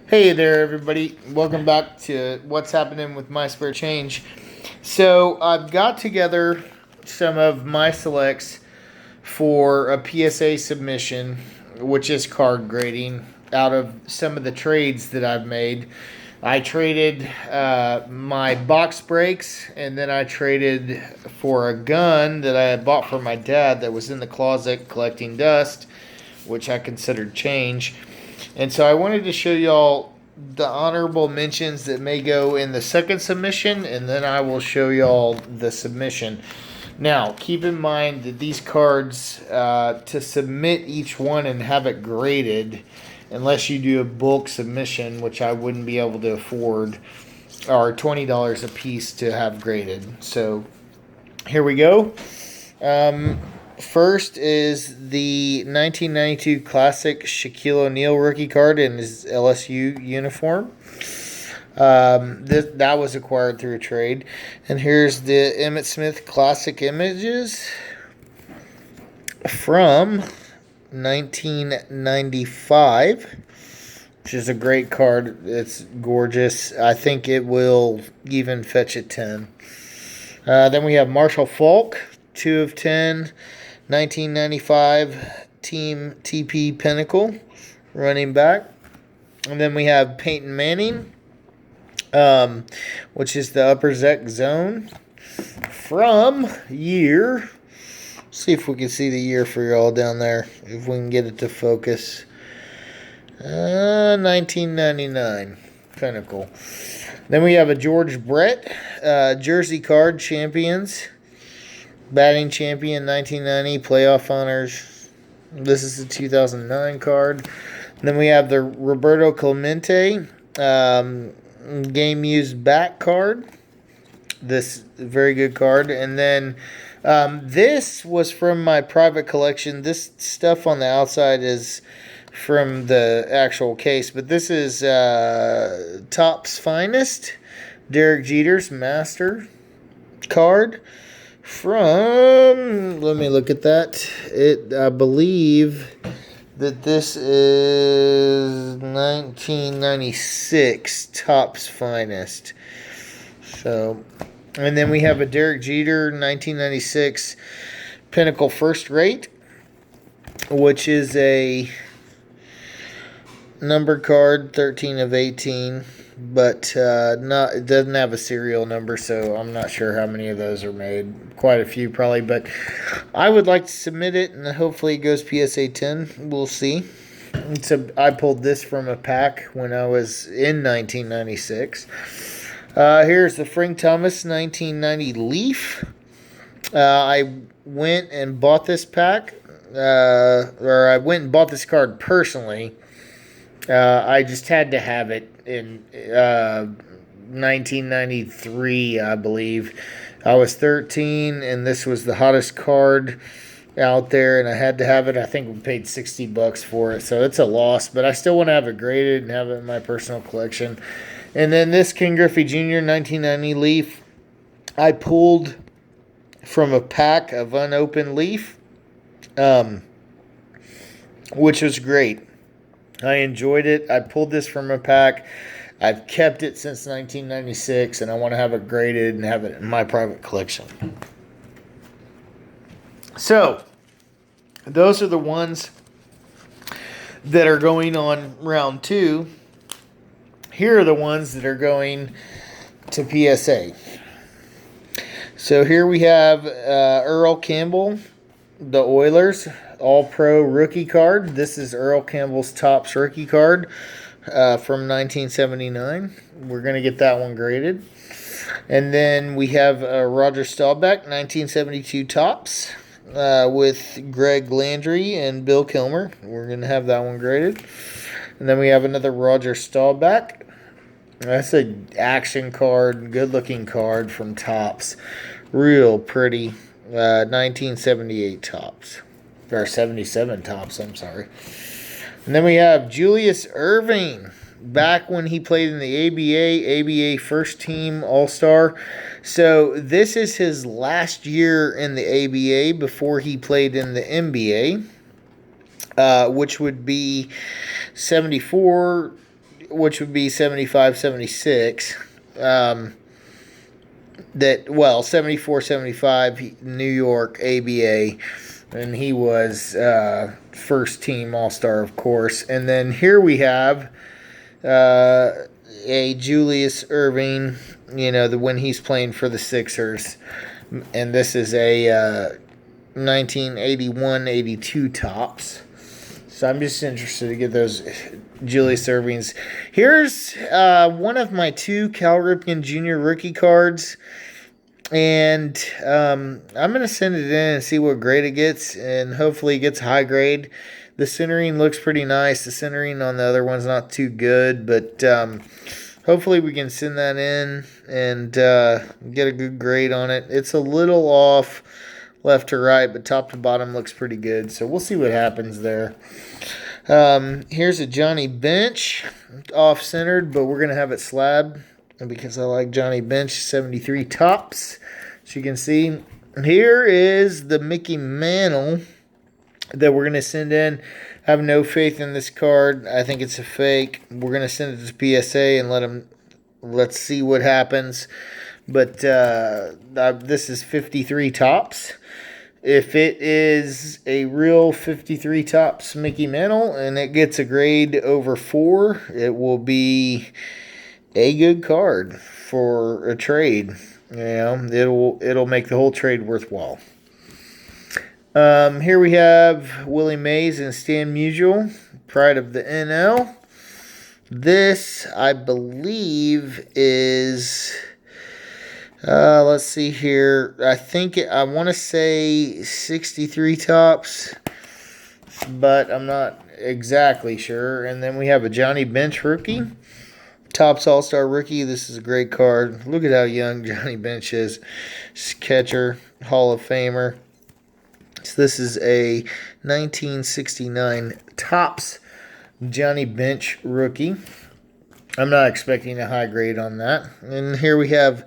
Hey there, everybody. Welcome back to What's Happening with My Spare Change. So, I've got together some of my selects for a PSA submission, which is card grading, out of some of the trades that I've made. I traded my box breaks, and then I traded for a gun that I had bought for my dad that was in the closet collecting dust, which I considered change. And so I wanted to show y'all the honorable mentions that may go in the second submission, and then I will show y'all the submission. Now, keep in mind that these cards, to submit each one and have it graded, unless you do a bulk submission, which I wouldn't be able to afford, are $20 a piece to have graded. So, here we go. First is the 1992 Classic Shaquille O'Neal rookie card in his LSU uniform. That was acquired through a trade. And here's the Emmitt Smith Classic Images from 1995, which is a great card. It's gorgeous. I think it will even fetch a 10. Then we have Marshall Faulk, 2 of 10. 1995 Team TP Pinnacle running back. And then we have Peyton Manning, which is the Upper Zec Zone from year. See if we can see the year for y'all down there, if we can get it to focus. 1999 Pinnacle. Then we have a George Brett jersey card, champions. Batting champion 1990, playoff honors. This is the 2009 card. And then we have the Roberto Clemente game used back card. This very good card. And then this was from my private collection. This stuff on the outside is from the actual case, but this is Topps Finest, Derek Jeter's Master card. From, let me look at that. I believe that this is 1996 Topps Finest. So, and then we have a Derek Jeter 1996 Pinnacle First Rate, which is a number card, 13 of 18. But it doesn't have a serial number, so I'm not sure how many of those are made. Quite a few, probably. But I would like to submit it, and hopefully it goes PSA 10. We'll see. I pulled this from a pack when I was in 1996. Here's the Frank Thomas 1990 Leaf. I went and bought this pack, or I went and bought this card personally. I just had to have it in 1993, I believe. I was 13, and this was the hottest card out there, and I had to have it. I think we paid $60 for it, so it's a loss, but I still want to have it graded and have it in my personal collection. And then this Ken Griffey Jr. 1990 Leaf, I pulled from a pack of unopened Leaf, which was great. I enjoyed it. I pulled this from a pack. I've kept it since 1996, and I want to have it graded and have it in my private collection. So, those are the ones that are going on round 2. Here are the ones that are going to PSA. So here we have Earl Campbell, the Oilers, All-Pro rookie card. This is Earl Campbell's Topps rookie card from 1979. We're going to get that one graded. And then we have Roger Staubach, 1972 Topps with Greg Landry and Bill Kilmer. We're going to have that one graded. And then we have another Roger Staubach. That's an action card, good-looking card from Topps. Real pretty. 1978 Topps. Or 77 Topps, I'm sorry. And then we have Julius Erving, back when he played in the ABA first team All-Star. So this is his last year in the ABA before he played in the NBA, which would be 74 which would be 75, 76. That, well, 74, 75, New York ABA, and he was first team All-Star, of course. And then here we have a Julius Erving, you know, when he's playing for the Sixers. And this is a 1981-82 tops. So I'm just interested to get those Julius Ervings. Here's one of my 2 Cal Ripken Jr. rookie cards. And I'm going to send it in and see what grade it gets. And hopefully it gets high grade. The centering looks pretty nice. The centering on the other one's not too good. But hopefully we can send that in and get a good grade on it. It's a little off left to right, but top to bottom looks pretty good. So we'll see what happens there. Here's a Johnny Bench, off-centered, but we're going to have it slabbed because I like Johnny Bench, 73 tops. As you can see, here is the Mickey Mantle that we're going to send in. I have no faith in this card. I think it's a fake. We're going to send it to PSA and let's see what happens. But this is 53 tops. If it is a real 53 tops Mickey Mantle and it gets a grade over 4, it will be a good card for a trade. You know, it'll make the whole trade worthwhile. Here we have Willie Mays and Stan Musial, pride of the NL. This, I believe, is... let's see here. I want to say 63 tops, but I'm not exactly sure. And then we have a Johnny Bench rookie, Topps All-Star rookie. This is a great card. Look at how young Johnny Bench is. Catcher, Hall of Famer. So this is a 1969 Topps Johnny Bench rookie. I'm not expecting a high grade on that. And here we have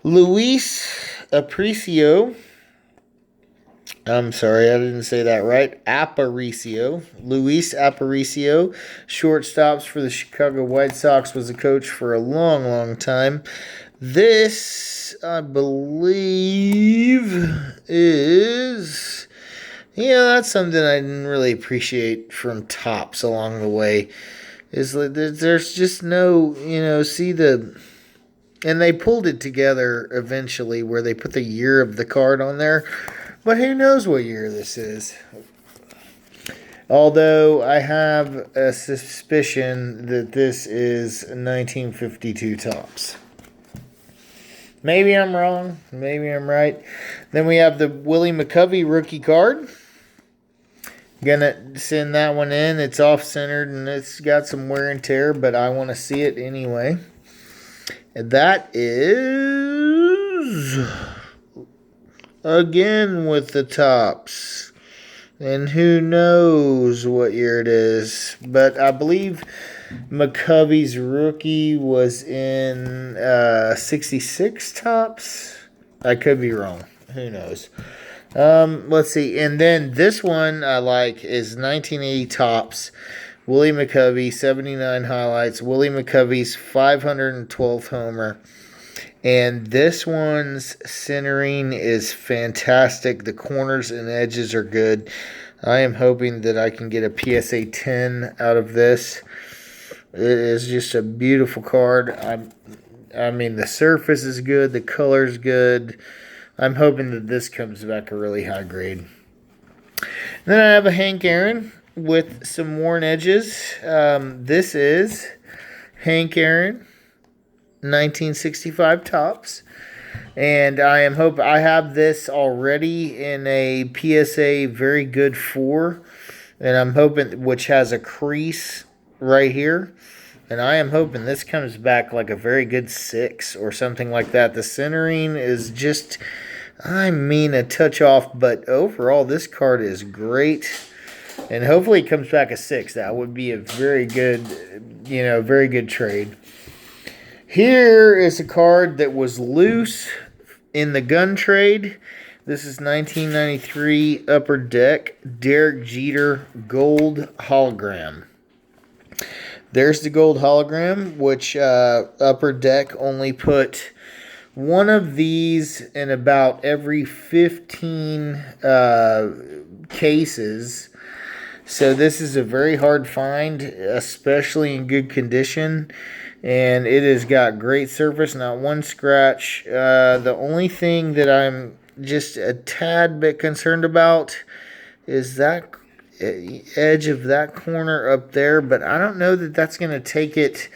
Luis Aparicio. I'm sorry, I didn't say that right. Aparicio. Luis Aparicio. Shortstops for the Chicago White Sox. Was a coach for a long, long time. This, I believe, is... Yeah, that's something I didn't really appreciate from Topps along the way. Is like there's just no, see the... And they pulled it together eventually where they put the year of the card on there. But who knows what year this is. Although I have a suspicion that this is 1952 Topps. Maybe I'm wrong. Maybe I'm right. Then we have the Willie McCovey rookie card. Gonna send that one in. It's off-centered and it's got some wear and tear, but I want to see it anyway. And that is, again, with the Topps. And who knows what year it is. But I believe McCovey's rookie was in 66 Topps. I could be wrong. Who knows. Let's see. And then this one I like is 1980 Topps. Willie McCovey, 79 highlights. Willie McCovey's 512th homer. And this one's centering is fantastic. The corners and edges are good. I am hoping that I can get a PSA 10 out of this. It is just a beautiful card. I mean, the surface is good. The color's good. I'm hoping that this comes back a really high grade. Then I have a Hank Aaron with some worn edges. This is Hank Aaron, 1965 Topps. And I have this already in a PSA very good 4. And I'm hoping, which has a crease right here. And I am hoping this comes back like a very good 6 or something like that. The centering is just, a touch off. But overall, this card is great. And hopefully it comes back a 6. That would be a very good, very good trade. Here is a card that was loose in the gun trade. This is 1993 Upper Deck Derek Jeter Gold Hologram. There's the gold hologram, which Upper Deck only put one of these in about every 15 cases. So this is a very hard find, especially in good condition. And it has got great surface, not one scratch. The only thing that I'm just a tad bit concerned about is that edge of that corner up there, but I don't know that that's going to take it.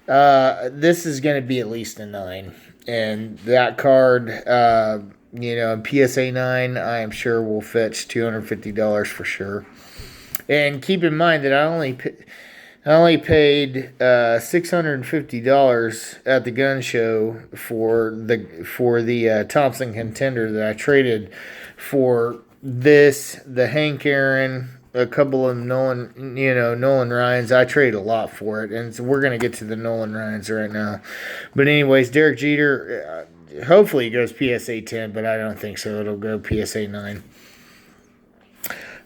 This is going to be at least a 9. And that card, PSA 9, I am sure will fetch $250 for sure. And keep in mind that I only paid $650 at the gun show for the Thompson Contender that I traded for this, the Hank Aaron, a couple of Nolan Ryans. I trade a lot for it, and so we're gonna get to the Nolan Ryans right now. But anyways, Derek Jeter, hopefully he goes PSA 10, but I don't think so. It'll go PSA 9.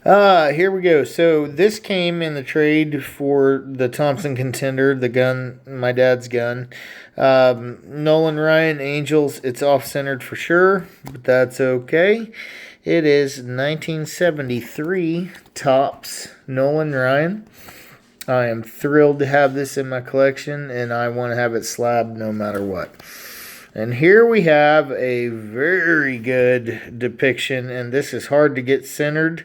Here we go. So this came in the trade for the Thompson Contender, the gun, my dad's gun. Nolan Ryan Angels. It's off-centered for sure, but that's okay. It is 1973 Topps Nolan Ryan. I am thrilled to have this in my collection, and I want to have it slabbed no matter what. And here we have a very good depiction, and this is hard to get centered.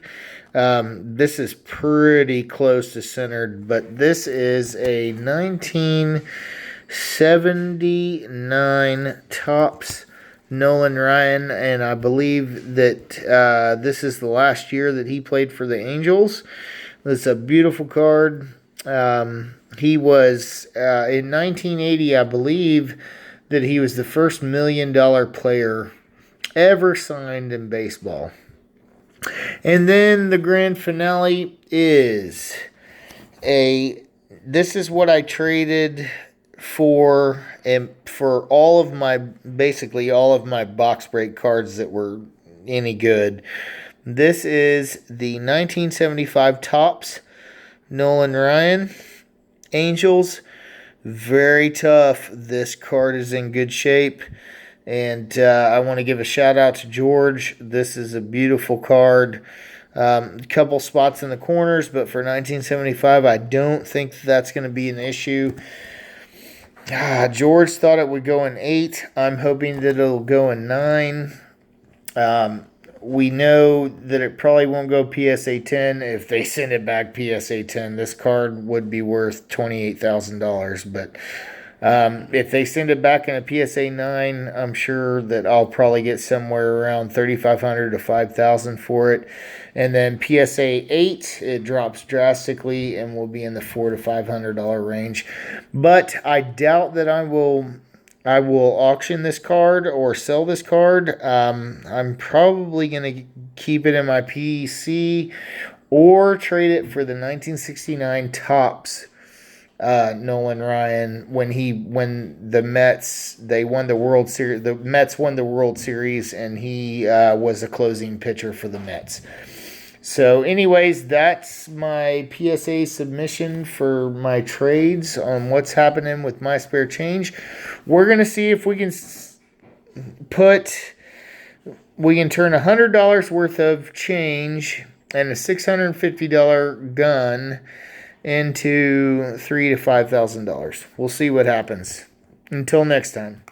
This is pretty close to centered, but this is a 1979 Topps Nolan Ryan, and I believe that this is the last year that he played for the Angels. It's a beautiful card. He was, in 1980, I believe, that he was the first $1 million player ever signed in baseball. And then the grand finale is this is what I traded for, and for basically all of my box break cards that were any good. This is the 1975 Topps Nolan Ryan Angels. Very tough. This card is in good shape. And I want to give a shout out to George. This is a beautiful card. A couple spots in the corners, but for 1975, I don't think that's going to be an issue. George thought it would go in 8. I'm hoping that it'll go in 9. We know that it probably won't go PSA 10. If they send it back PSA 10, this card would be worth $28,000. But if they send it back in a PSA 9, I'm sure that I'll probably get somewhere around $3,500 to $5,000 for it. And then PSA 8, it drops drastically and will be in the $400 to $500 range. But I doubt that I will auction this card or sell this card. I'm probably going to keep it in my PC or trade it for the 1969 Topps Nolan Ryan when the Mets won the World Series. The Mets won the World Series, and he was a closing pitcher for the Mets. So anyways, that's my PSA submission for my trades on what's happening with my spare change. We're going to see if we can turn $100 worth of change and a $650 gun into $3,000 to $5,000. We'll see what happens. Until next time.